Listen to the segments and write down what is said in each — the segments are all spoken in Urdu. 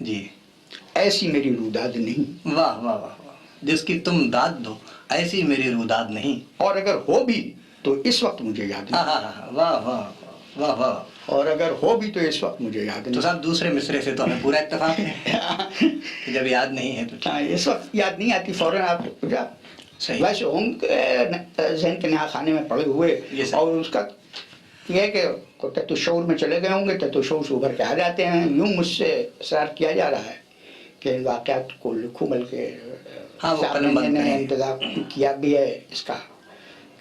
جی ایسی میری روداد نہیں، واہ واہ واہ واہ، جس کی تم داد دو ایسی میری روداد نہیں، اور اگر ہو بھی تو اس وقت مجھے یاد ہاں نہیں، ہاں ہاں، واہ واہ واہ واہ۔ اور اگر ہو بھی تو اس وقت مجھے یاد تو نہیں۔ صاحب دوسرے مصرے سے تو ہمیں پورا اتفاق ہے کہ جب یاد نہیں ہے تو ٹھیک۔ ہاں، اس وقت یاد نہیں آتی، فوراً آپ پوچھا صحیح۔ ویسے ہوں ذہن کے نہا خانے میں پڑے ہوئے، یہ صحیح۔ اور اس کا یہ ہے کہ تحت شعور میں چلے گئے ہوں گے، تحت شعور سے ابھر کے آ جاتے ہیں۔ یوں مجھ سے اصرار کیا جا رہا ہے کہ ان واقعات کو لکھوں، بلکہ ہاں، وہ صاحب قلم بند نے کریں۔ انتظام کیا بھی ہے اس کا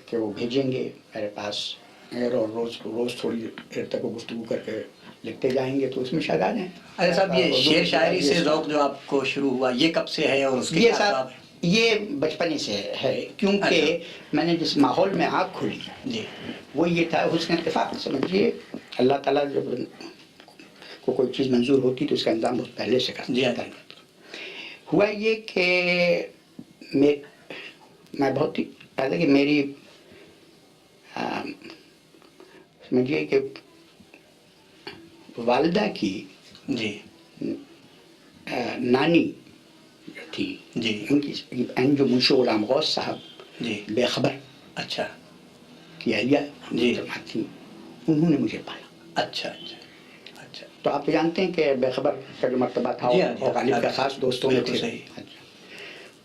کہ وہ بھیجیں گے میرے پاس، اور روز تھوڑی دیر تک وہ گفتگو کر کے لکھتے جائیں گے، تو اس میں شاید آ جائیں۔ ارے صاحب یہ شعر شاعری سے ذوق جو آپ کو شروع ہوا یہ کب سے ہے اور اس کے یہ کیا صاحب اسباب ہیں؟ یہ بچپنے سے ہے، کیونکہ میں نے جس ماحول میں آنکھ کھولی جی وہ یہ تھا، حسن اتفاق سمجھیے، اللہ تعالیٰ جب کو کوئی چیز منظور ہوتی تو اس کا انتظام بہت پہلے سے کرتا جی ہاں۔ ہوا یہ کہ میں بہت ہی پہلے کہ میری سمجھیے کہ والدہ کی جی نانی جو تھی، جی ان کی جو منشی غلام غوث صاحب جی بے خبر اچھا کی اہلیہ جی تھی، انہوں نے مجھے پالا۔ اچھا اچھا اچھا۔ تو آپ جانتے ہیں کہ بے خبر کا جو مرتبہ تھا جی ہاں، جی اور ہاں، غالب کا خاص دوستوں میں بالکل تھے۔ صحیح۔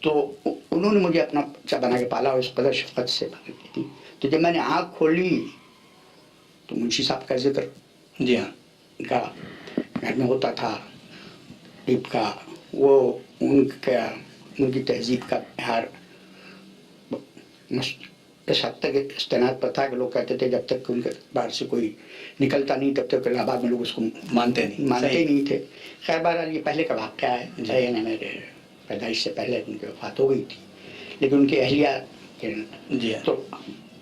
تو انہوں نے مجھے اپنا بچہ بنا کے پالا اور اس قدر شفقت سے پالی تھی۔ تو جب میں نے آنکھ کھولی تو منشی صاحب کا ذکر جی ہاں کا گھر میں ہوتا تھا، ٹپ کا وہ ان کی تہذیب کا بہار اس حد تک استناد پر تھا کہ لوگ کہتے تھے جب تک ان کے باہر سے کوئی نکلتا نہیں تب تک الہ آباد میں لوگ اس کو مانتے نہیں، مانتے صحیح۔ نہیں تھے۔ خیر بہرحال یہ پہلے کا واقعہ ہے، جی۔ یعنی میرے پیدائش سے پہلے ان کی وفات ہو گئی تھی، لیکن ان کی اہلیہ جی ہاں تو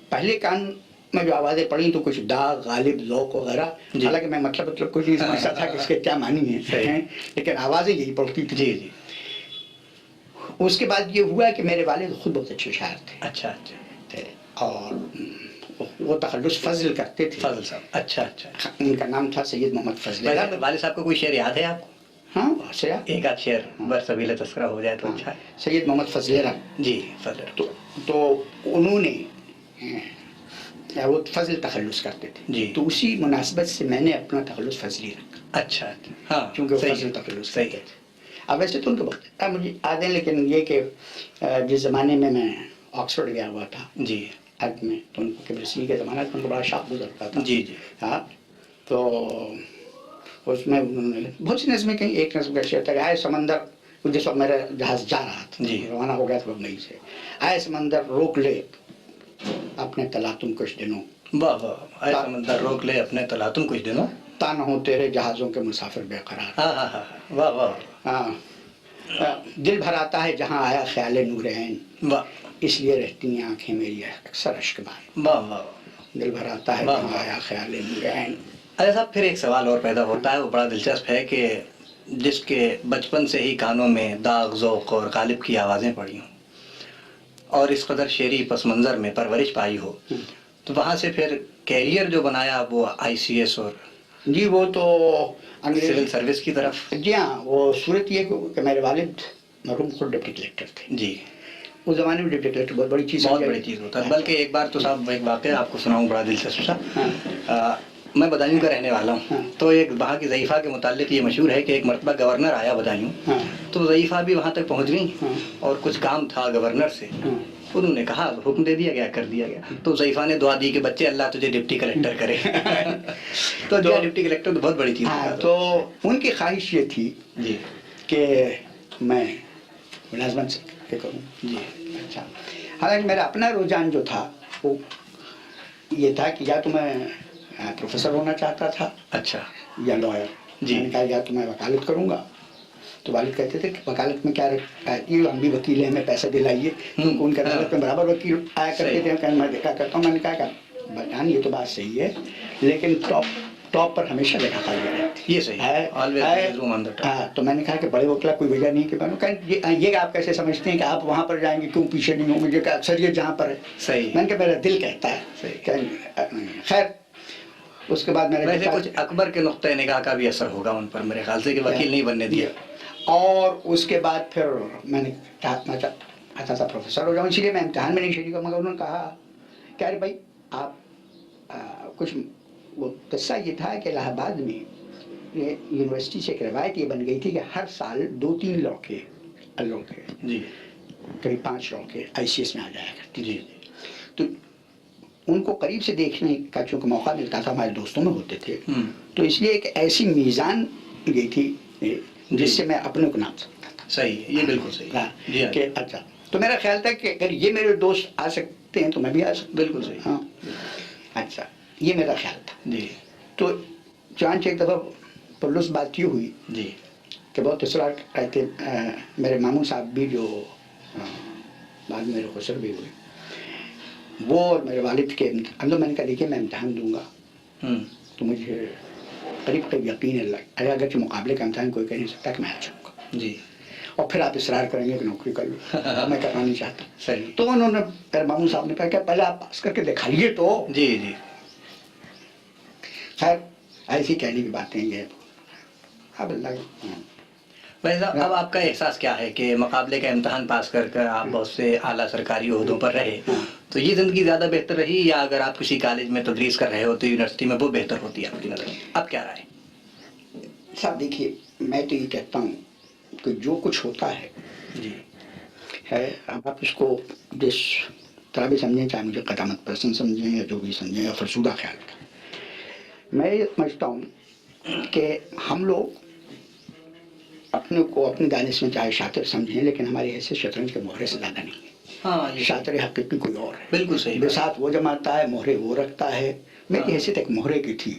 پہلے کان میں جو آوازیں پڑھی تو کچھ داغ، غالب، ذوق وغیرہ، جی۔ حالانکہ میں مطلب کچھ نہیں سمجھتا تھا کہ اس کے کیا معنی ہیں، صحیح۔ لیکن آوازیں یہی پڑتی تھی۔ جی جی اس کے بعد یہ ہوا کہ میرے والد خود بہت اچھے شاعر تھے اچھا اچھا۔ اور وہ تخلص فضل کرتے تھے۔ فضل صاحب اچھا اچھا۔ ان کا نام تھا سید محمد فضل۔ والد صاحب کا کوئی شعر یاد ہے آپ کو؟ ہاں بہت سے ایک آدھ شعر برسبیل تذکرہ ہو جائے تو اچھا ہے۔ سید محمد فضل جی فضل۔ تو انہوں نے وہ فضل تخلص کرتے تھے، جی۔ تو اسی مناسبت سے میں نے اپنا تخلص فضلی رکھا، اچھا ہاں کیونکہ وہ صحیح فضل تخلص صحیح کرتے تھے۔ اب ویسے تو ان کو بہت مجھے یاد ہے، لیکن یہ کہ جس زمانے میں آکسفورڈ گیا ہوا تھا جی حد میں، تو ان کو رسمی کے زمانہ ان کو بڑا شوق گزرتا تھا۔ جی جی ہاں تو اس میں انہوں نے بہت سی نظمیں کہیں، ایک نظم کا شعر تھا کہ آئے سمندر، جس وقت میرا جہاز جا رہا تھا، جی۔ روانہ ہو گیا تھا بمبئی سے، آئے سمندر روک لے اپنے تلاطم کچھ دنوں، واہ واہ، اے سمندر روک لے اپنے تلاطم کچھ دنوں، تا نہ ہو تیرے جہازوں کے مسافر بے قرار۔ ہاں ہاں ہاں واہ واہ ہاں، دل بھر آتا ہے جہاں آیا خیال نور عین، واہ اس لیے رہتی ہیں آنکھیں میری اکثر اشک بار، واہ واہ۔ دل بھر آتا ہے واہ جہاں واہ۔ آیا خیال نور عین۔ ارے صاحب پھر ایک سوال اور پیدا ہوتا ہے، وہ بڑا دلچسپ ہے کہ جس کے بچپن سے ہی کانوں میں داغ، ذوق اور غالب کی آوازیں پڑی ہوں اور اس قدر شعری پس منظر میں پرورش پائی ہو، تو وہاں سے پھر کیریئر جو بنایا وہ آئی سی ایس اور جی وہ تو سول سروس کی طرف۔ جی ہاں، وہ صورت یہ کہ میرے والد مرحوم خود ڈپٹی کلیکٹر تھے۔ جی اس زمانے میں ڈپٹی کلیکٹر بہت بڑی چیز بہت بڑی چیز ہوتا ہے، بلکہ ایک بار تو صاحب ایک واقعہ آپ کو سناؤں بڑا دلچسپ سا۔ میں بدایوں کا رہنے والا ہوں، تو ایک وہاں کی ضعیفہ کے متعلق یہ مشہور ہے کہ ایک مرتبہ گورنر آیا بدایوں، تو ضعیفہ بھی وہاں تک پہنچ گئیں اور کچھ کام تھا گورنر سے، انہوں نے کہا حکم دے دیا گیا، کر دیا گیا، تو ضعیفہ نے دعا دی کہ بچے اللہ تجھے ڈپٹی کلیکٹر کرے۔ تو ڈپٹی کلیکٹر تو بہت بڑی چیز ہے۔ تو ان کی خواہش یہ تھی جی کہ میں ملازمت سے کروں۔ جی اچھا، حالانکہ میرا اپنا رجحان جو تھا وہ یہ تھا کہ یا تو میں پروفیسر ہونا چاہتا تھا اچھا یا لائر۔ جی۔ میں نے کہا یا تو میں وکالت کروں گا، تو والد کہتے تھے کہ وکالت میں کیا رہتی ہے، ہم بھی وکیل ہیں، ہمیں پیسہ دلائیے، کیونکہ ان کے عدالت میں برابر وکیل آیا کرتے تھے، کہ میں دیکھا کرتا ہوں۔ میں نے کہا کہ بجان یہ تو بات صحیح ہے، لیکن ٹاپ پر ہمیشہ جگہ خالی رہتی یہ صحیح ہے، always room on the top۔ ہاں، تو میں نے کہا کہ بڑے وکلا کوئی وجہ نہیں کہ میں نے کہا یہ آپ کیسے سمجھتے ہیں کہ آپ وہاں پر جائیں گے، کیوں پیچھے نہیں ہوں گے، کہ اکثریت جہاں پر ہے۔ صحیح۔ میں نے کہا میرا دل کہتا ہے صحیح۔ کہ خیر اس کے بعد میرے ویسے کچھ اکبر کے نقطۂ نگاہ کا بھی اثر ہوگا ان پر میرے خیال سے کہ وکیل نہیں بننے دیا. اور اس کے بعد پھر میں نے چاہتا تھا پروفیسر ہو جاؤں، اسی لیے میں امتحان میں نہیں شریک ہوں. مگر انہوں نے کہا کہ ارے بھائی آپ کچھ، وہ قصہ یہ تھا کہ الہ آباد میں یہ یونیورسٹی سے ایک روایت یہ بن گئی تھی کہ ہر سال 2-3 لڑکے جی قریب 5 لڑکے ICS میں آ جایا کرتے. جی تو ان کو قریب سے دیکھنے کا چونکہ موقع ملتا تھا، ہمارے دوستوں میں ہوتے تھے، تو اس لیے ایک ایسی میزان گئی تھی جس سے میں اپنے کو ناپ سکتا تھا. صحیح ہے، یہ بالکل صحیح ہے کہ اچھا، تو میرا خیال تھا کہ اگر یہ میرے دوست آ سکتے ہیں تو میں بھی آ سکتا. بالکل صحیح. ہاں اچھا، یہ میرا خیال تھا. جی تو چانچ ایک دفعہ پرلس بات یہ ہوئی جی کہ بہت اصرار کرتے میرے ماموں صاحب بھی جو بعد میں میرے خسر بھی ہوئے، وہ اور میرے والد کے اندر میں نے کہا دیکھیے میں امتحان دوں گا تو مجھے قریب یقین ہے اگرچہ مقابلے کا امتحان کوئی کہہ نہیں سکتا کہ میں آ جاؤں گا. جی اور پھر آپ اصرار کریں گے کہ نوکری کر لو، میں کرنا نہیں چاہتا. صحیح. تو انہوں نے میرے ماموں صاحب نے کہا کہ پہلے آپ پاس کر کے دکھائیے تو. جی جی. خیر ایسی کہنے کی باتیں یہ اب اللہ. ویسے اب آپ کا احساس کیا ہے کہ مقابلے کا امتحان پاس کر کر آپ بہت سے اعلیٰ سرکاری عہدوں پر رہے، تو یہ زندگی زیادہ بہتر رہی یا اگر آپ کسی کالج میں تدریس کر رہے ہو تو یونیورسٹی میں وہ بہتر ہوتی ہے آپ کی نظر میں؟ اب کیا رائے؟ صاحب دیکھیے میں تو یہ کہتا ہوں کہ جو کچھ ہوتا ہے جی ہے، اب آپ اس کو جس طرح بھی سمجھیں، چاہے مجھے قدامت پسند سمجھیں یا جو بھی سمجھیں یا فرسودہ خیال کا، میں یہ سمجھتا ہوں کہ ہم لوگ اپنے کو اپنی دانش میں چاہے شاطر سمجھیں، لیکن ہماری حیثیت شطرنج کے مہرے سے زیادہ نہیں ہے. ہاں شاطر حقیقی کوئی اور ہے. بالکل صحیح. بساط وہ جماتا ہے، مہرے وہ رکھتا ہے. میری حیثیت ایک مہرے کی تھی،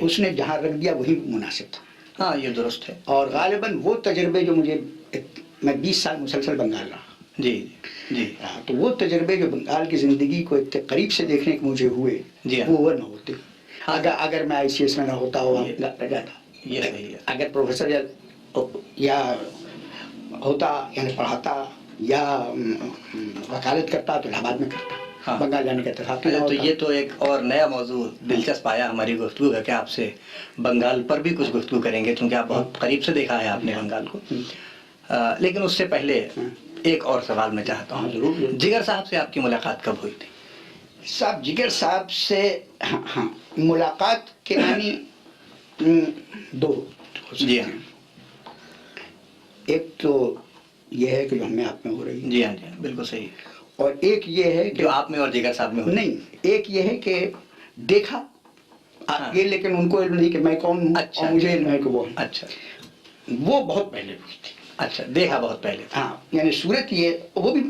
اس نے جہاں رکھ دیا وہی مناسب تھا. ہاں یہ درست ہے. اور غالباً وہ تجربے جو مجھے، میں 20 سال مسلسل بنگال رہا. جی جی. تو وہ تجربے جو بنگال کی زندگی کو اتنے قریب سے دیکھنے کے مجھے ہوئے، وہ نہ ہوتے اگر میں ICS میں نہ ہوتا ہوا جاتا. یہ صحیح ہے. اگر پروفیسر یا ہوتا یعنی پڑھاتا یا وکالت کرتا تو الہ آباد میں کرتا، بنگال جانے کا اتفاق نہیں ہوتا. تو یہ تو ایک اور نیا موضوع دلچسپ آیا ہماری گفتگو کا کہ آپ سے بنگال پر بھی کچھ گفتگو کریں گے کیونکہ آپ بہت قریب سے دیکھا ہے آپ نے بنگال کو. لیکن اس سے پہلے ایک اور سوال میں چاہتا ہوں. ضرور. جگر صاحب سے آپ کی ملاقات کب ہوئی تھی؟ صاحب جگر صاحب سے ہاں ملاقات کے معنی دو ہو سکتے ہیں. ایک تو یہ ہے کہ جو ہمیں آپ میں ہو رہی ہے. جی ہاں جی بالکل صحیح. اور ایک یہ ہے کہ جو آپ میں اور جگر صاحب میں ہو. نہیں، ایک یہ ہے کہ دیکھا یہ، لیکن ان کو علم نہیں کہ میں کون ہوں اور مجھے علم ہے کہ وہ. اچھا. وہ بہت پہلے ہوئی تھی. اچھا، دیکھا بہت پہلے. ہاں یعنی صورت یہ، وہ بھی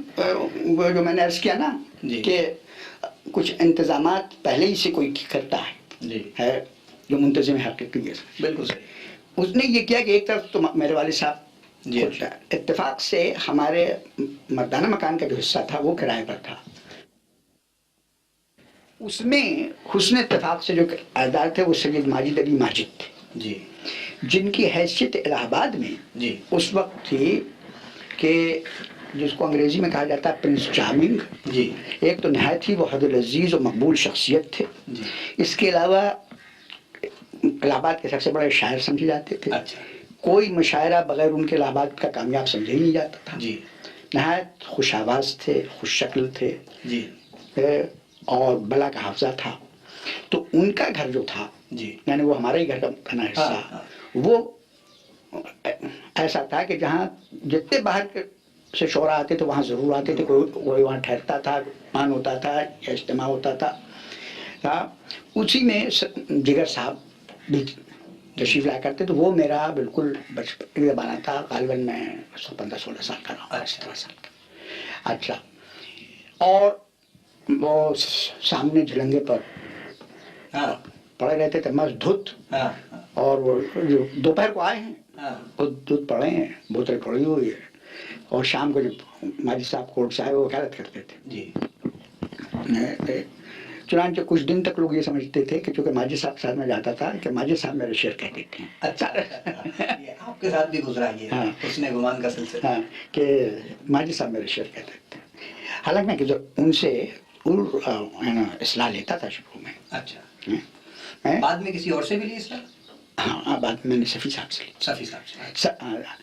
وہ جو میں نے عرض کیا نا کہ کچھ انتظامات پہلے ہی سے کوئی کرتا ہے جو منتظم حقیقی ہے. بالکل صحیح. اس نے یہ کیا کہ ایک طرف تو میرے والد صاحب اتفاق سے ہمارے مردانہ مکان کا جو حصہ تھا وہ کرائے پر تھا. اس میں حسن اتفاق سے جو عہدیدار تھے وہ سید ماجد علی ماجد تھے جی، جن کی حیثیت الہ آباد میں جی اس وقت تھی کہ جس کو انگریزی میں کہا جاتا ہے پرنس چارمنگ. جی. ایک تو نہایت ہی وہ حد العزیز اور مقبول شخصیت تھے. جی. اس کے علاوہ الہ آباد کے سب سے بڑے شاعر سمجھے جاتے تھے. اچھا. کوئی مشاعرہ بغیر ان کے الہ آباد کا کامیاب سمجھا ہی نہیں جاتا تھا. جی. نہایت خوش آواز تھے، خوش شکل تھے. جی. اور بلا کا حافظہ تھا. تو ان کا گھر جو تھا، جی یعنی وہ ہمارے ہی گھر کا نا حصہ، وہ ایسا تھا کہ جہاں جتنے باہر کے سے شعراء آتے تھے وہاں ضرور آتے تھے. کوئی وہاں ٹھہرتا تھا، مان ہوتا تھا یا اجتماع ہوتا تھا. اسی میں جگر صاحب بھی تشریف لایا کرتے. تو وہ میرا بالکل بچپن زمانہ تھا. غالباً میں 15-16 سال کا رہا. 17 سال کا. اچھا. اور وہ سامنے جھلنگے پر پڑے رہتے تھے مست دھت. اور وہ جو دوپہر کو آئے ہیں وہ دودھ پڑے ہیں، بوتل پڑی ہوئی ہے. اور شام کو جب ماجد صاحب کورٹ سے آئے وہ وکالت کرتے تھے. جی. چنانچہ کچھ دن تک لوگ یہ سمجھتے تھے کہ چونکہ ماجد صاحب کے ساتھ میں جاتا تھا کہ ماجد صاحب میرے شعر کہتے تھے. اچھا. آپ کے ساتھ بھی گزرا یہ حسن گمان کا سلسلہ. ہاں کہ ماجد صاحب میرے شعر کہتے تھے. حالانکہ میں ان سے اصلاح لیتا تھا شروع میں. اچھا. بعد میں کسی اور سے بھی لی سر؟ ہاں بعد میں نے صفی صاحب سے لی. صفی صاحب سے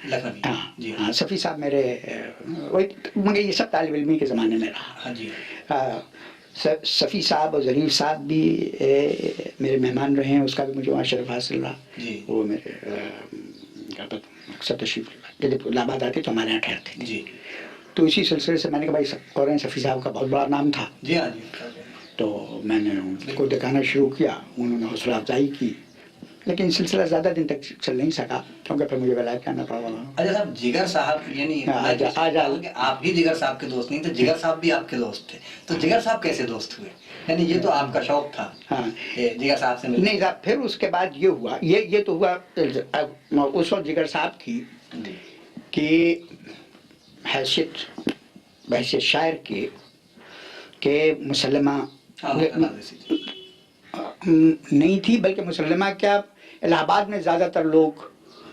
لکھنوی. جی ہاں صفی صاحب میرے وہی مگر یہ سب طالب علمی کے زمانے میں رہا. ہاں جی. صفی صاحب اور ظریف صاحب بھی میرے مہمان رہے ہیں، اس کا بھی مجھے وہاں شرف حاصل رہا. جی. وہ میرے اکثر تشریف جب الہ آباد آتے تو ہمارے یہاں ٹھہرتے. جی. تو اسی سلسلے سے میں نے کہا بھائی قرآن صفی صاحب کا بہت بڑا نام تھا. جی ہاں جی. تو میں نے ان کو دکھانا شروع کیا، انہوں نے حوصلہ افزائی کی، لیکن سلسلہ زیادہ دن تک چل نہیں سکا کیونکہ پھر مجھے ولایت جانا پڑا. اچھا صاحب، جگر صاحب یعنی آپ بھی جگر صاحب کے دوست نہیں تھے، جگر صاحب بھی آپ کے دوست تھے، تو جگر صاحب کیسے دوست ہوئے؟ یعنی یہ تو آپ کا شوق تھا. ہاں جگر صاحب سے نہیں صاحب. پھر اس کے بعد یہ ہوا، یہ تو ہوا اس وقت جگر صاحب کی کہ بحیثیت شاعر کی کہ مسلمہ نہیں تھی، بلکہ مسلمہ کیا الہ آباد میں زیادہ تر لوگ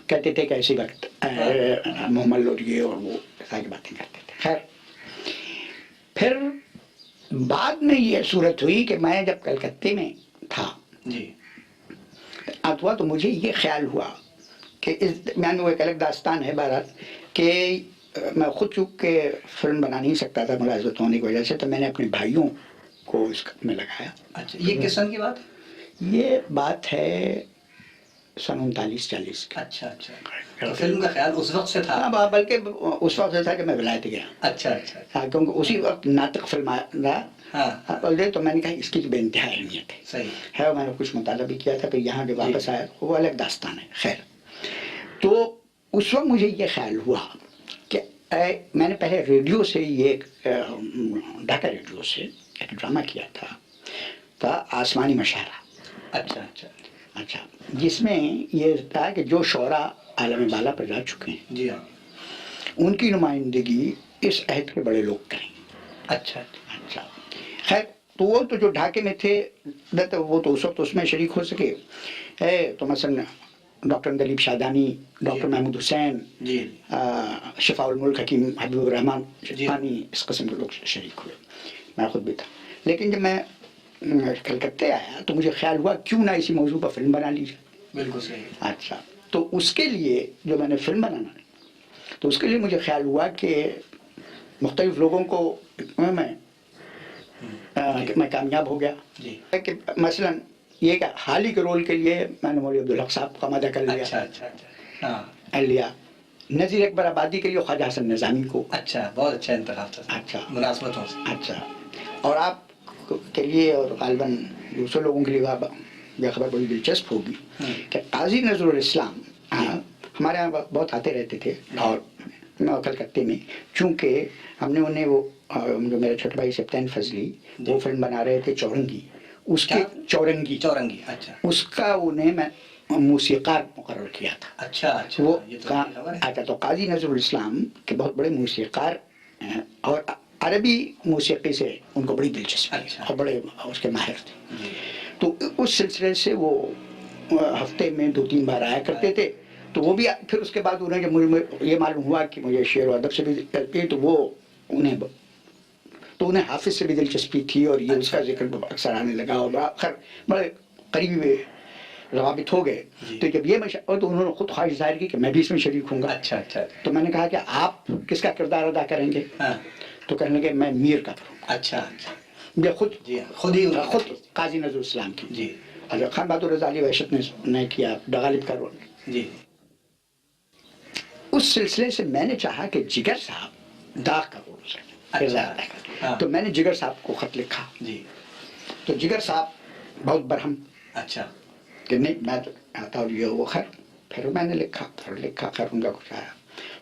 کہتے تھے کہ ایسی وقت محمد لوریے اور وہ ساری باتیں کرتے تھے. خیر پھر بعد میں یہ صورت ہوئی کہ میں جب کلکتے میں تھا تو مجھے یہ خیال ہوا کہ میں نے وہ ایک الگ داستان ہے بہرحال کہ میں خود چونکہ فلم بنا نہیں سکتا تھا ملازمت ہونے کی وجہ سے، تو میں نے اپنے بھائیوں کو اس میں لگایا. اچھا، یہ کس سن کی بات؟ یہ بات ہے سن 39-40 کی. اچھا اچھا. تو فلم کا خیال اس وقت سے تھا؟ ہاں بلکہ اس وقت سے تھا کہ میں ولایت گیا. اچھا اچھا. ہاں کیونکہ اسی وقت ناطق فلم آیا. تو میں نے کہا اس کی بے انتہا اہمیت ہے. صحیح ہے. میں نے کچھ مطالعہ بھی کیا تھا کہ یہاں جب واپس آیا وہ الگ داستان ہے. خیر تو اس وقت مجھے یہ خیال ہوا کہ میں نے پہلے ریڈیو سے یہ ڈھاکہ ریڈیو سے ایک ڈرامہ کیا تھا آسمانی مشاعرہ. اچھا اچھا اچھا. جس میں یہ تھا کہ جو شعراء عالم بالا پر جا چکے ہیں جی ہاں ان کی نمائندگی اس عہد کے بڑے لوگ کریں. اچھا اچھا. خیر تو وہ تو جو ڈھاکے میں تھے وہ تو اس وقت اس میں شریک ہو سکے. تو مثلا ڈاکٹر دلیپ شادانی، ڈاکٹر محمود حسین، شفاء الملک حکیم حبیب الرحمان شفانی، اس قسم کے لوگ شریک ہوئے. میں خود بھی تھا. لیکن جب میں کلکتے آیا تو مجھے خیال ہوا کیوں نہ اسی موضوع پر فلم بنا لی جائے. بالکل صحیح. اچھا. تو اس کے لیے جو میں نے فلم بنانا تو اس کے لیے مجھے خیال ہوا کہ مختلف لوگوں کو میں کامیاب ہو گیا. کہ مثلا یہ کہ حالی کے رول کے لیے میں نے مولوی عبدالحق صاحب کا مدعا کر لیا. لیا نذیر اکبر آبادی کے لیے خواجہ حسن نظامی کو. اچھا، بہت اچھا انتخاب تھا. اچھا مناسبتوں سے. اچھا. اور آپ کے لیے اور غالباً دوسرے لوگوں کے لیے یہ خبر بڑی دلچسپ ہوگی کہ قاضی نذر الاسلام ہمارے یہاں بہت آتے رہتے تھے اور کلکتے میں، چونکہ ہم نے انہیں وہ جو میرے چھوٹے بھائی سبطین فضلی وہ فلم بنا رہے تھے چورنگی، اس کے چورنگی. اچھا. اس کا انہیں میں موسیقار مقرر کیا تھا. اچھا وہ اچھا. تو قاضی نذر الاسلام کے بہت بڑے موسیقار ہیں اور عربی موسیقی سے ان کو بڑی دلچسپی اور بڑے اس کے ماہر تھے. تو اس سلسلے سے وہ ہفتے میں 2-3 بار آیا کرتے تھے. تو وہ بھی پھر اس کے بعد انہیں جب مجھے یہ معلوم ہوا کہ مجھے شعر و ادب سے بھی دلچسپی ہے تو انہیں حافظ سے بھی دلچسپی تھی اور یہ اس کا ذکر اکثر آنے لگا اور بڑے قریبی روابط ہو گئے. تو جب یہ تو انہوں نے خود خواہش ظاہر کی کہ میں بھی اس میں شریک ہوں گا. اچھا. تو میں نے کہا کہ آپ کس کا کردار ادا کریں گے؟ تو کہنے لگے میں میر کا کروں. اچھا. یہ خود قاضی نذر الاسلام کی. جی. خان بہادر رضا علی وحشت نے کیا غالب کا رول. جی. اس سلسلے سے میں نے چاہا کہ جگر صاحب داغ کا رول کریں. تو میں نے جگر صاحب کو خط لکھا. جی. تو جگر صاحب بہت برہم. اچھا. کہ نہیں میں تو آتا ہوں یہ وہ. خیر پھر میں نے لکھا خیر ان کا کچھ آیا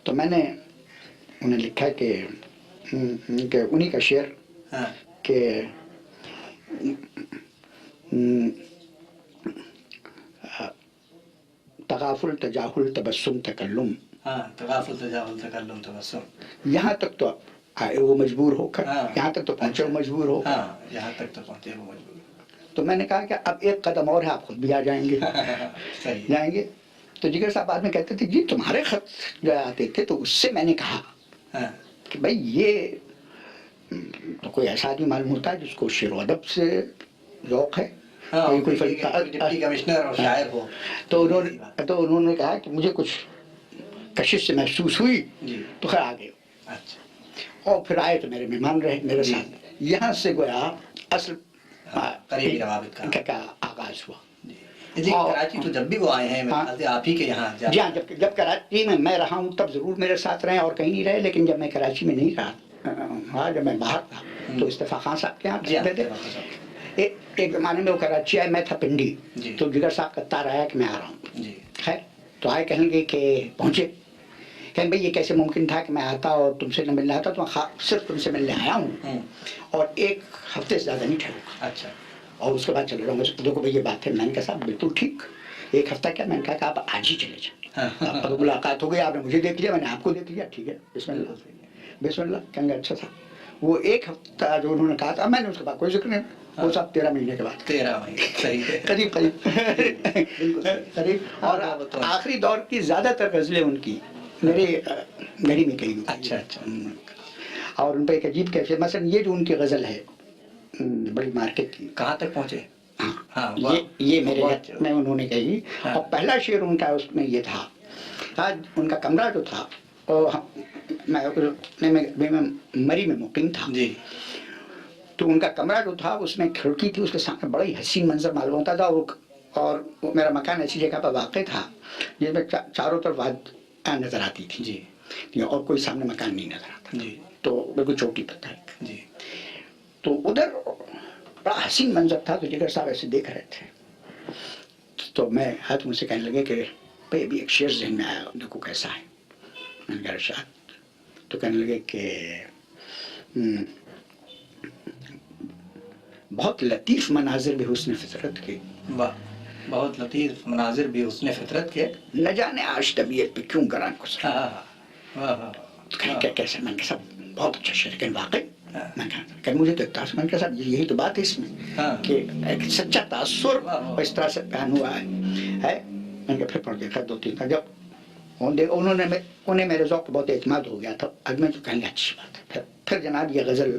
تو میں نے انہیں لکھا کہ انہی کا شعر کہ تغافل تجاہل تبسم تکلم. تغافل تجاہل تکلم تبسم. یہاں تک تو آئے وہ مجبور ہو کر، یہاں تک تو پہنچے وہ مجبور ہو. یہاں تک تو پہنچے وہ مجبور. تو میں نے کہا کہ اب ایک قدم اور ہے، آپ خود بھی آ جائیں گے. جائیں گے. تو جگر صاحب بعد میں کہتے تھے جی تمہارے خط جو آتے تھے تو اس سے میں نے کہا کہ بھائی یہ تو کوئی ایسا آدمی معلوم ہوتا ہے جس کو شعر و ادب سے ذوق ہے کوئی ڈپٹی کمشنر اور شاعر ہو. تو انہوں نے کہا کہ مجھے کچھ کشش سے محسوس ہوئی تو خیر آ گئے. اچھا. اور پھر آئے تو میرے مہمان رہے میرے ساتھ. یہاں سے گویا اصل قریبی روابط کا آغاز ہوا. جی کراچی تو جب بھی وہ آئے ہیں آپ ہی کے یہاں. جی ہاں, جب کراچی میں رہا ہوں تب ضرور میرے ساتھ رہے اور کہیں نہیں رہے, لیکن جب میں کراچی میں نہیں رہا, جب میں باہر تھا تو استفا خان صاحب کے یہاں رہتے تھے. ایک زمانے میں وہ کراچی آئے, میں تھا پنڈی, تو جگر صاحب قطار آیا کہ میں آ رہا ہوں. خیر تو آئے, کہنے لگے کہ پہنچے, کہیں بھائی یہ کیسے ممکن تھا کہ میں آتا اور تم سے نہ ملنا آتا, تو میں صرف تم سے ملنے آیا ہوں اور ایک ہفتے سے زیادہ نہیں ٹھہروں. اچھا. اور اس کے بعد چلے جاؤں گا. دیکھو بھائی یہ بات ہے. میں نے کہا صاحب بالکل ٹھیک, ایک ہفتہ کیا, میں نے کہا کہ آپ آج ہی چلے جائیں. آپ کو ملاقات ہو گئی, آپ نے مجھے دیکھ لیا, میں نے آپ کو دیکھ لیا, ٹھیک ہے بسم اللہ بسم اللہ. کہیں گے اچھا تھا. وہ ایک ہفتہ جو انہوں نے کہا تھا, میں نے اس کے بعد کوئی ذکر نہیں, وہ صاحب 13 مہینے کے بعد. 13 مہینے صحیح ہے, قریب قریب. اور آخری دور کی زیادہ تر غزلیں ان کی میرے گھڑی میں کہیں. اچھا اچھا. اور ان پہ ایک عجیب کیفیت, مثلا یہ جو ان کی غزل ہے بڑی مارکیٹ کی, کہاں تک پہنچے؟ یہ میرے میں انہوں نے کہی. اور پہلا شعر ان کا اس میں یہ تھا, آج ان کا کمرہ جو تھا میں مری میں مقیم تھا, تو ان کا کمرہ جو تھا اس میں کھڑکی تھی, اس کے سامنے بڑا ہی حسین منظر معلوم ہوتا تھا. اور میرا مکان ایسی جگہ پر واقع تھا جس میں چاروں طرف واد نظر آتی تھی, اور کوئی سامنے مکان نہیں نظر آتا, تو بالکل چوٹی پر تھا. تو ادھر بڑا حسین منظر تھا, تو جگر صاحب ایسے دیکھ رہے تھے, تو میں ہاتھ مجھ سے کہنے لگے کہ بھائی ابھی ایک شعر ذہن میں آیا, دیکھو کیسا ہے. میں نے کہا ارشاد. تو کہنے لگے کہ بہت لطیف مناظر بھی حسن فطرت کے, بہت لطیف مناظر بھی حسن فطرت کے, نہ جانے آج طبیعت پہ کیوں گران گزرا. کیسے, میں نے کہا صاحب بہت اچھا شعر, لیکن واقعی میں کہ مجھے تو تاثر, میں نے کہا صاحب یہی تو بات ہے اس میں کہ ایک سچا تاثر اس طرح سے بیان ہوا ہے. میں نے کہا پھر پڑھ دیکھا 2-3 کا, جب انہیں میرے ذوق پہ بہت اعتماد ہو گیا تھا. اب میں تو کہیں گے اچھی بات ہے. پھر جناب یہ غزل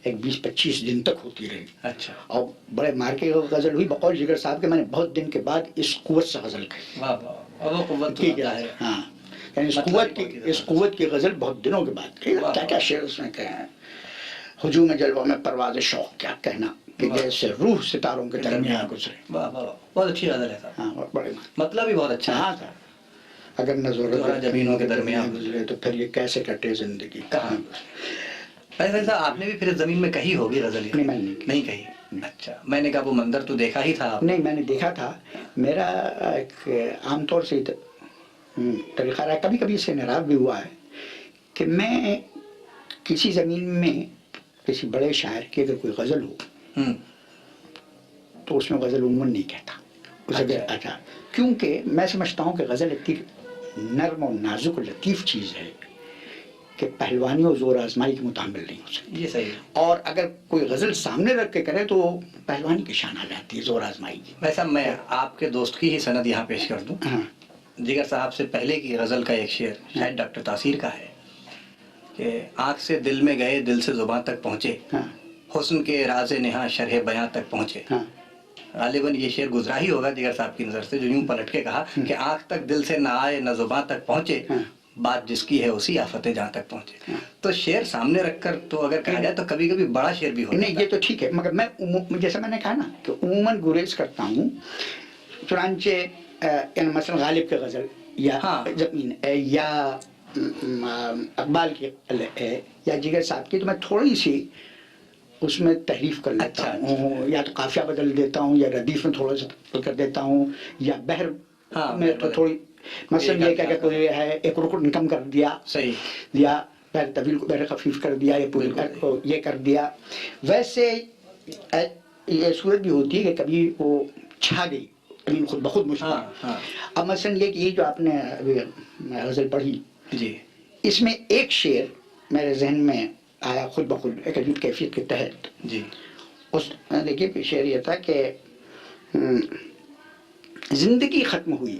ایک 20-25 دن تک ہوتی رہی. اچھا. اور بڑے مارکے غزل ہوئی بقول جگر صاحب کے. میں نے بہت دن کے بعد اس قوت سے غزل کہی. ہاں, یعنی اس قوت کی غزل بہت دنوں کے بعد کہی. کیا کیا شعر اس میں کہے ہیں, ہجوم جلوہ میں پرواز شوق کیا کہنا, کہ جیسے روح ستاروں کے درمیان گزرے. بہت اچھی غزل ہے صاحب. ہاں, بڑے مطلب بھی بہت اچھا ہاں تھا. اگر نظر زمینوں کے درمیان گزرے تو پھر یہ کیسے کٹے زندگی. کہاں صاحب آپ نے بھی پھر زمین میں کہی ہوگی غزل؟ نہیں, میں نہیں کہی. اچھا, میں نے کہا وہ منظر تو دیکھا ہی تھا. نہیں, میں نے دیکھا تھا. میرا ایک عام طور سے طریقہ رہا, کبھی کبھی اس سے ناراض بھی ہوا ہے کہ میں کسی زمین میں کسی بڑے شاعر کی اگر کوئی غزل ہو تو اس میں غزل عموماً نہیں کہتا اسے. اچھا, کیونکہ میں سمجھتا ہوں کہ غزل اتنی نرم اور نازک اور لطیف چیز ہے کہ پہلوانی اور زور آزمائی کے متحمل نہیں ہو سکتی. یہ صحیح ہے. اور اگر کوئی غزل سامنے رکھ کے کرے تو پہلوانی کی شان آ جاتی ہے, زور آزمائی کی. ویسا میں آپ کے دوست کی ہی سند یہاں پیش کر دوں. جگر صاحب سے پہلے کی غزل کا ایک شعر شاید ڈاکٹر تاثیر کا ہے کہ آنکھ سے دل میں گئے, دل سے زباں تک پہنچے, حسن کے راز نہاں شرح بیاں تک پہنچے. غالباً یہ شعر گزرا ہی ہوگا جگر صاحب کی نظر سے, جو یوں پلٹ کے کہا کہ آنکھ تک دل سے نہ آئے نہ زباں تک پہنچے, بات جس کی ہے اسی آفت جہاں تک پہنچے. تو شعر سامنے رکھ کر تو اگر کہا جائے تو کبھی کبھی بڑا شعر بھی ہوتا ہے. نہیں, یہ تو ٹھیک ہے, مگر میں جیسے میں نے کہا نا کہ عموماً گریز کرتا ہوں. چنانچہ مثلا غالب کی غزل یا زمین ہے یا اقبال کی ہے یا جگر صاحب کی, تو میں تھوڑی سی اس میں تحریف کر لیتا ہوں, یا تو قافیہ بدل دیتا ہوں, یا ردیف میں تھوڑا سا کر دیتا ہوں, یا بحر میں تھوڑی مثلا یہ کہ کوئی ہے ایک رکن کم کر دیا, یا بحر طویل کو بحر خفیف کر دیا, یا پوری کو یہ کر دیا. ویسے یہ صورت بھی ہوتی ہے کہ کبھی وہ چھا گئی کبھی خود بخود مجھ پر. اب مثلا یہ جو آپ نے غزل پڑھی, اس میں ایک شعر میرے ذہن میں آیا خود بخود ایک عجیب کیفیت کے تحت. اس دیکھیے شعر یہ تھا کہ زندگی ختم ہوئی,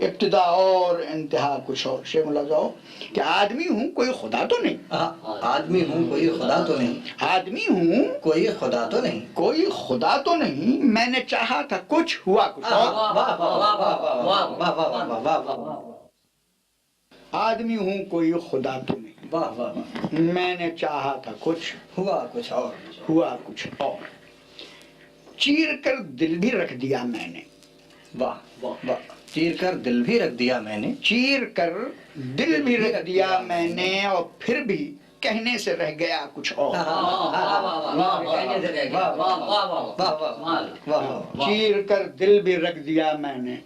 ابتدا اور انتہا کچھ اور. شیخ ملاحظہ کہ آدمی ہوں کوئی خدا تو نہیں, آدمی ہوں کوئی خدا تو نہیں, آدمی ہوں کوئی خدا تو نہیں, کوئی خدا تو نہیں, میں نے چاہا تھا کچھ ہوا کچھ اور. آدمی ہوں کوئی خدا تو نہیں, واہ واہ واہ, میں نے چاہا تھا کچھ ہوا کچھ اور, ہوا کچھ اور. چیر کر دل بھی رکھ دیا میں نے, واہ واہ واہ, چیر کر دل بھی رکھ دیا میں نے, چیر کر دل بھی رکھ دیا میں نے, اور پھر بھی کہنے سے رہ گیا کچھ اور. چیر کر دل بھی رکھ دیا میں نے,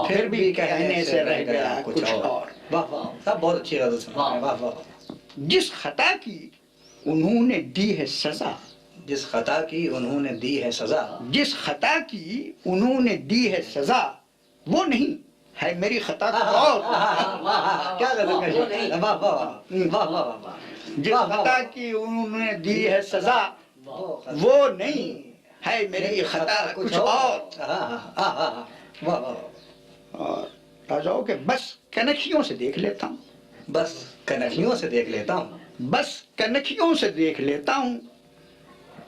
پھر بھی کہنے سے رہ گیا کچھ اور. واہ واہ, سب بہت اچھی غزل سنا ہے, واہ واہ. جس خطا کی انہوں نے دی ہے سزا, جس خطا کی انہوں نے دی ہے سزا, جس خطا کی انہوں نے دی ہے سزا, وہ نہیں ہے میری خطا کچھ اور. کیا غزل کا شعر ہے, واہ واہ واہ واہ واہ. جس خطا کی انہوں نے دی ہے سزا, وہ نہیں ہے میری خطا کچھ اور. واہ واہ. اور راجاؤ کہ بس کنکھیوں سے دیکھ لیتا ہوں, بس کنکھیوں سے دیکھ لیتا ہوں, بس کنکھیوں سے دیکھ لیتا ہوں,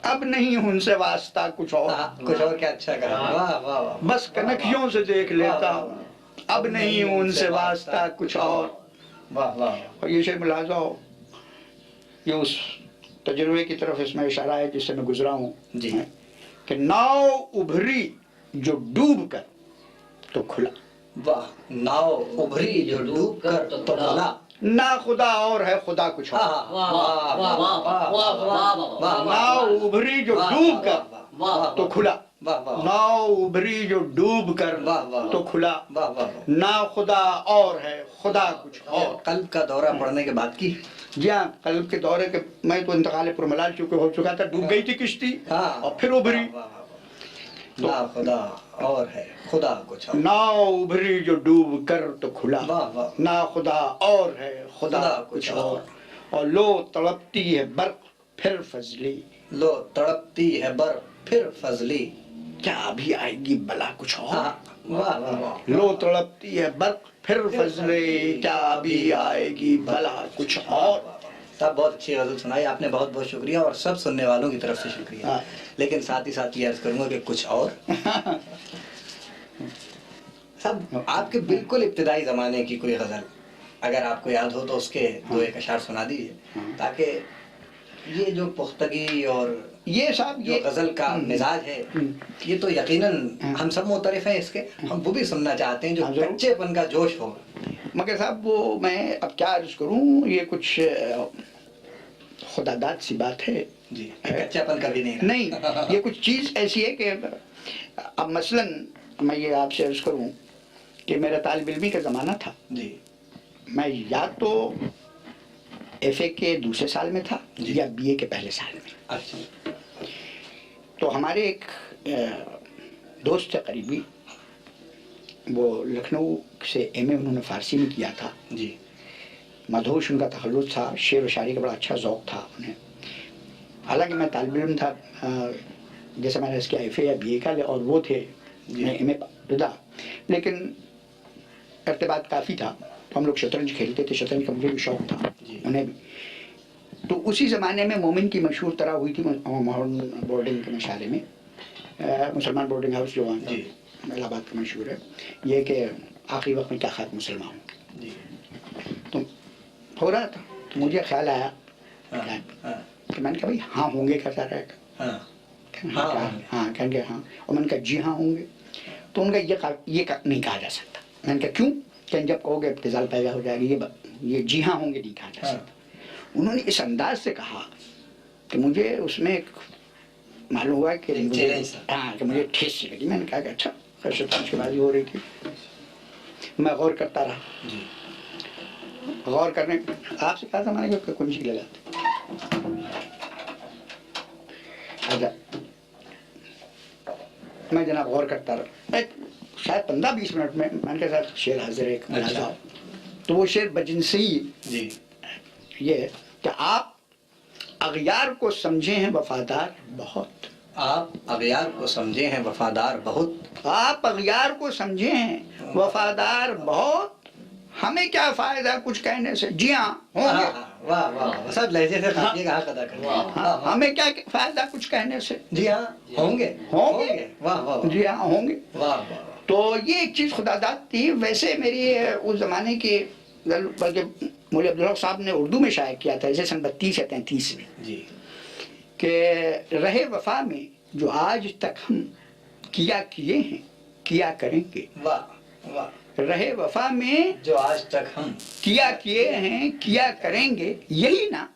اب نہیں ان سے واسطہ کچھ اور. کچھ اور کیا اچھا کہا, واہ واہ واہ. بس کنکھیوں سے دیکھ لیتا ہوں, اب نہیں ان سے واسطہ کچھ اور. واہ واہ. اور یہ شعر ملاحظہ ہو, یہ اس تجربے کی طرف اس میں اشارہ ہے جس سے میں گزرا ہوں, جی, کہ ناؤ ابھری جو ڈوب کر تو کھلا. واہ, ناؤ ابھری جو ڈوب کر تو کھلا. نہ خدا اور ہے خدا کچھ اور. ناؤ ابھری جو ڈوب کر تو کھلا, ناؤ ابھری جو ڈوب کر تو کھلا. نہ خدا اور ہے خدا کچھ اور. قلب کا دورہ پڑنے کے بعد کی, جی ہاں, قلب کے دورے کے, میں تو انتقال پرملال چونکہ ہو چکا تھا, ڈوب گئی تھی کشتی اور پھر ابھری. نہ خدا اور ہے خدا کچھ اور. ناؤ ابھری جو ڈوب کر تو کھلا, نہ خدا اور ہے خدا کچھ اور. اور لو تڑپتی ہے برق پھر فضلی, لو تڑپتی ہے برق پھر فضلی, کیا ابھی آئے گی بلا کچھ اور. واہ واہ. لو تڑپتی ہے برق پھر فضلی, کیا ابھی آئے گی بلا کچھ اور. سب بہت اچھی غزل سنائی آپ نے, بہت بہت شکریہ, اور سب سننے والوں کی طرف سے شکریہ. لیکن ساتھ ہی ساتھ یہ عرض کروں گا کہ کچھ اور سب آپ کے بالکل ابتدائی زمانے کی کوئی غزل اگر آپ کو یاد ہو تو اس کے دو ایک اشعار سنا دیجیے, تاکہ یہ جو پختگی اور یہ صاحب جو غزل کا مزاج ہے, یہ تو یقیناً ہم سب معترف ہیں اس کے, ہم وہ بھی سننا چاہتے ہیں جو کچے پن کا جوش ہو. مگر صاحب وہ میں اب کیا عرض کروں, یہ کچھ خدا داد سی بات ہے. جی, کچا پن کا بھی نہیں, یہ کچھ چیز ایسی ہے کہ اب مثلاً میں یہ آپ سے عرض کروں کہ میرا طالب علمی کا زمانہ تھا. جی, میں یا تو ایف اے کے دوسرے سال میں تھا یا بی اے کے پہلے سال میں. اچھا. تو ہمارے ایک دوست تھے قریبی, وہ لکھنؤ سے ایم اے انہوں نے فارسی میں کیا تھا. جی, مدھوش ان کا تخلص تھا, شعر و شاعری کا بڑا اچھا ذوق تھا انہیں. حالانکہ میں طالب علم تھا, جیسے میں نے اس کیا ایف اے یا بی اے کا, اور وہ تھے ایم اے ردا, لیکن ارتباط کافی تھا. تو ہم لوگ شطرنج کھیلتے تھے, شطرنج کا مجھے بھی شوق تھا, انہیں بھی. تو اسی زمانے میں مومن کی مشہور طرح ہوئی تھی ماحول بورڈنگ کے مشالے میں, مسلمان بورڈنگ ہاؤس جو الہ آباد کا مشہور ہے, یہ کہ آخری وقت میں کیا خاتم مسلمان ہوں. تو ہو رہا تھا, تو مجھے خیال آیا کہ میں نے کہا بھائی ہاں ہوں گے کیسا رہے گا. ہاں کہیں گے ہاں, اور میں نے کہا جی ہاں ہوں گے. تو ان کا یہ نہیں کہا جا سکتا. میں نے کہا کیوں, کہ جب کہو گے ابتذال پیدا ہو جائے گی, یہ جی ہاں ہوں گے نہیں کہا جا سکتا. انہوں نے اس انداز سے کہا کہ مجھے اس میں ایک معلوم ہوا کہ مجھے ٹھیس سی لگی. میں نے کہا کہ اچھا, شطرنج کی بازی ہو رہی تھی, میں غور کرتا رہا. غور کرنے آپ سے کہا تھا میں نے کہ کنجی لگاتے. میں جناب غور کرتا رہا, شاید 15-20 منٹ میں نے کہا صاحب شعر حاضر ہے, ملاحظہ. تو وہ شعر بجنسی یہ کہ آپ اغیار کو سمجھے ہیں وفادار بہت, آپ اغیار کو سمجھے ہیں وفادار بہت، آپ اغیار کو سمجھے ہیں وفادار بہت، ہمیں کیا فائدہ کچھ کہنے سے، جی ہاں ہوں گے، واہ واہ سب لہجے سے کافی حق ادا کرتے ہیں، ہمیں کیا فائدہ کچھ کہنے سے، جی ہاں ہوں گے، ہوں گے، واہ واہ جی ہاں ہوں گے۔ واہ واہ، تو یہ ایک چیز خدا داد تھی۔ ویسے میری اس زمانے کی، بلکہ مولوی عبدالحق صاحب نے اردو میں شائع کیا تھا اسے سن 32 یا 33 میں، جی کہ رہے وفا میں جو آج تک ہم کیا کیے ہیں کیا کریں گے، واہ واہ، رہے وفا میں جو آج تک ہم کیا کیے ہیں کیا کریں گے، یہی نا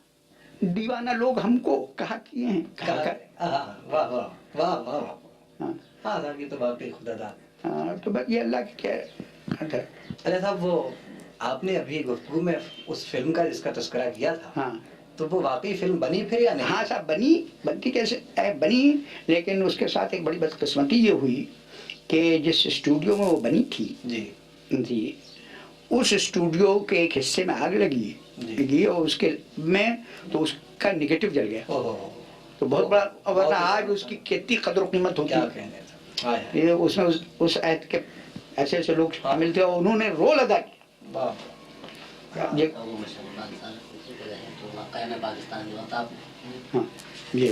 دیوانہ لوگ ہم کو کہا کیے ہیں کہا کر۔ واہ واہ واہ واہ، ہاں ہاں صاحب یہ تو واقعی خدا داد۔ تو بس یہ اللہ کی کیا ہے۔ ارے صاحب وہ آپ نے ابھی گفتگو میں اس فلم کا جس کا تذکرہ کیا تھا، ہاں تو وہ واقعی فلم بنی پھر یا نہیں؟ ہاں صاحب بنتی کیسے بنی، لیکن اس کے ساتھ ایک بڑی بدقسمتی یہ ہوئی کہ جس اسٹوڈیو میں وہ بنی تھی جی اس اسٹوڈیو کے ایک حصے میں آگ لگی اور اس کے میں تو اس کا نگیٹو جل گیا، تو بہت بڑا، ورنہ آج اس کی کتنی قدر و قیمت ہوتی کیا کہنے تھا، یہ اس میں اس عہد کے ایسے ایسے لوگ شامل تھے اور انہوں نے رول ادا کیا۔ یہ ہاں یہ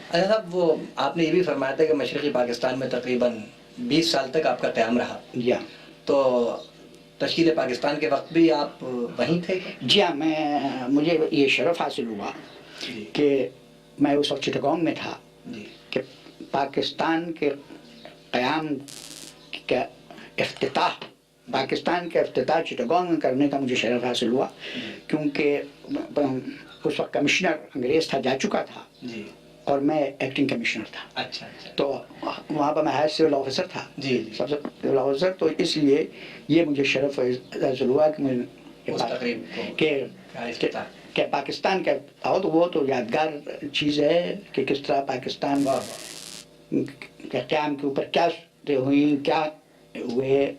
اچھا صاحب وہ آپ نے یہ بھی فرمایا تھا کہ مشرقی پاکستان میں تقریباً 20 سال تک آپ کا قیام رہا، جی ہاں تو تشکیل پاکستان کے وقت بھی آپ وہیں تھے؟ جی ہاں، مجھے یہ شرف حاصل ہوا کہ میں اس وقت چٹگانگ میں تھا کہ پاکستان کے قیام کا افتتاح، پاکستان کا افتتاح چٹگانگ میں کرنے کا مجھے شرف حاصل ہوا، کیونکہ اس وقت کمشنر انگریز تھا، جا چکا تھا اور میں ایکٹنگ کمشنر تھا۔ اچھا تو وہاں پر میں ہیڈ سول آفیسر تھا، سب سے سول آفیسر، تو اس لیے یہ مجھے شرف حاصل ہوا کہ پاکستان کا آؤ، تو وہ تو یادگار چیز ہے کہ کس طرح پاکستان کے قیام کے اوپر کیا ہوئی، کیا ہوئے،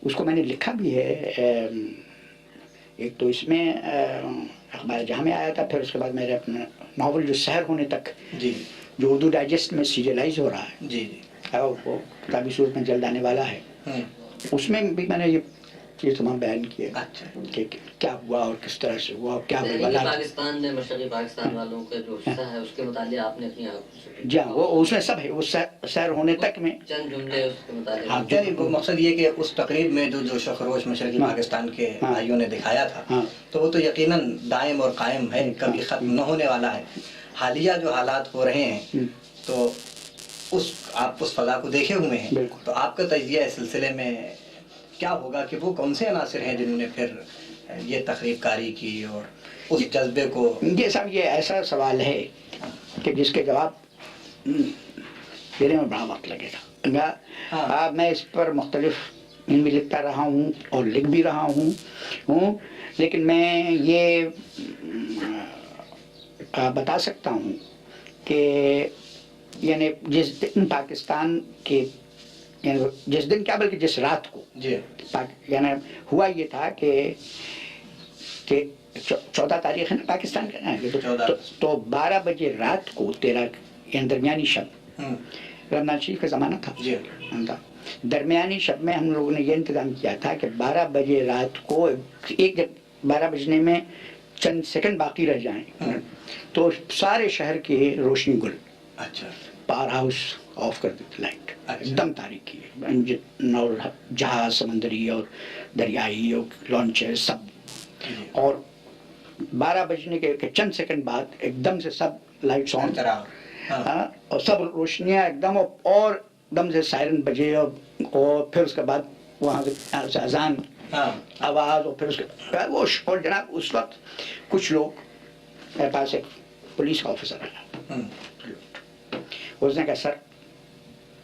اس کو میں نے لکھا بھی ہے۔ ایک تو اس میں اخبار جہاں میں آیا تھا، پھر اس کے بعد میرے اپنا ناول جو سحر ہونے تک جو اردو ڈائجسٹ میں سیریلائز ہو رہا ہے، وہ کتابی صورت میں جلد آنے والا ہے، اس میں بھی میں نے یہ تمام بیان کیا کہ کیا ہوا اور کس طرح سے ہوا، کیا ہوا پاکستان میں مشرقی پاکستان والوں کا جو حصہ ہے اس کے متعلق آپ نے اپنی جی ہاں، وہ اس میں سب ہے، وہ سیر ہونے تک میں چند جملے اس کے متعلق۔ یعنی وہ مقصد یہ کہ اس تقریب میں جو جوش و خروش مشرقی پاکستان کے بھائیوں نے دکھایا تھا، تو وہ تو یقیناً دائم اور قائم ہے، کبھی ختم نہ ہونے والا ہے۔ حالیہ جو حالات ہو رہے ہیں، تو آپ اس فضا کو دیکھے ہوئے ہیں، تو آپ کا تجزیہ اس سلسلے میں کیا ہوگا کہ وہ کون سے عناصر ہیں جنہوں نے پھر یہ تخریب کاری کی اور اس جذبے کو؟ یہ سب یہ ایسا سوال ہے کہ جس کے جواب دینے میں بڑا وقت لگے گا۔ میں اس پر مختلف بھی لکھتا رہا ہوں اور لکھ بھی رہا ہوں، لیکن میں یہ بتا سکتا ہوں کہ یعنی جس دن پاکستان کے، یعنی جس دن کیا بلکہ جس رات کو یعنی ہوا یہ تھا کہ 14 تاریخ ہے نا پاکستان کا، تو 12 بجے رات کو 13 یعنی درمیانی شب، رمضان شریف کا زمانہ تھا، درمیانی شب میں ہم لوگوں نے یہ انتظام کیا تھا کہ 12 بجے رات کو 12 بجنے میں چند سیکنڈ باقی رہ جائیں تو سارے شہر کی روشنی گل، پاور ہاؤس آف کر دیتے، لائٹ ایک دم تاریکی، اور جہاز سمندری اور دریائی اور لانچر سب، اور 12 بجنے کے چند سیکنڈ بعد ایک دم سے سب لائٹس آن، اور سب روشنیاں ایک دم، اور دم سے سائرن بجے، اور پھر اس کے بعد وہاں سے اذان آواز، اور پھر اس کے بعد وہ، اور جناب اس وقت کچھ لوگ، میرے پاس ایک پولیس کا آفیسر آیا، اس نے کہا سر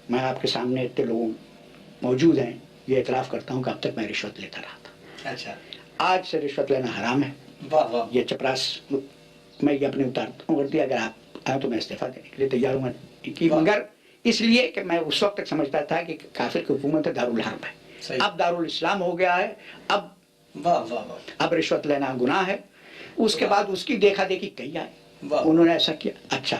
میں آپ کے سامنے اتنے لوگ موجود ہیں، یہ اعتراف کرتا ہوں کہ اب تک میں رشوت لیتا رہا تھا، آج سے رشوت لینا حرام ہے، یہ چپراس میں یہ اپنے اتارتا ہوں، اگر آپ آئیں تو میں استعفیٰ دینے کے لیے تیار ہوں، مگر اس لیے کہ میں اس وقت تک سمجھتا تھا کہ کافر کی حکومت دارالحرب ہے، اب دارالاسلام ہو گیا ہے، اب رشوت لینا گناہ ہے۔ اس کے بعد اس کی دیکھا دیکھی کئی آئے، انہوں نے ایسا کیا، اچھا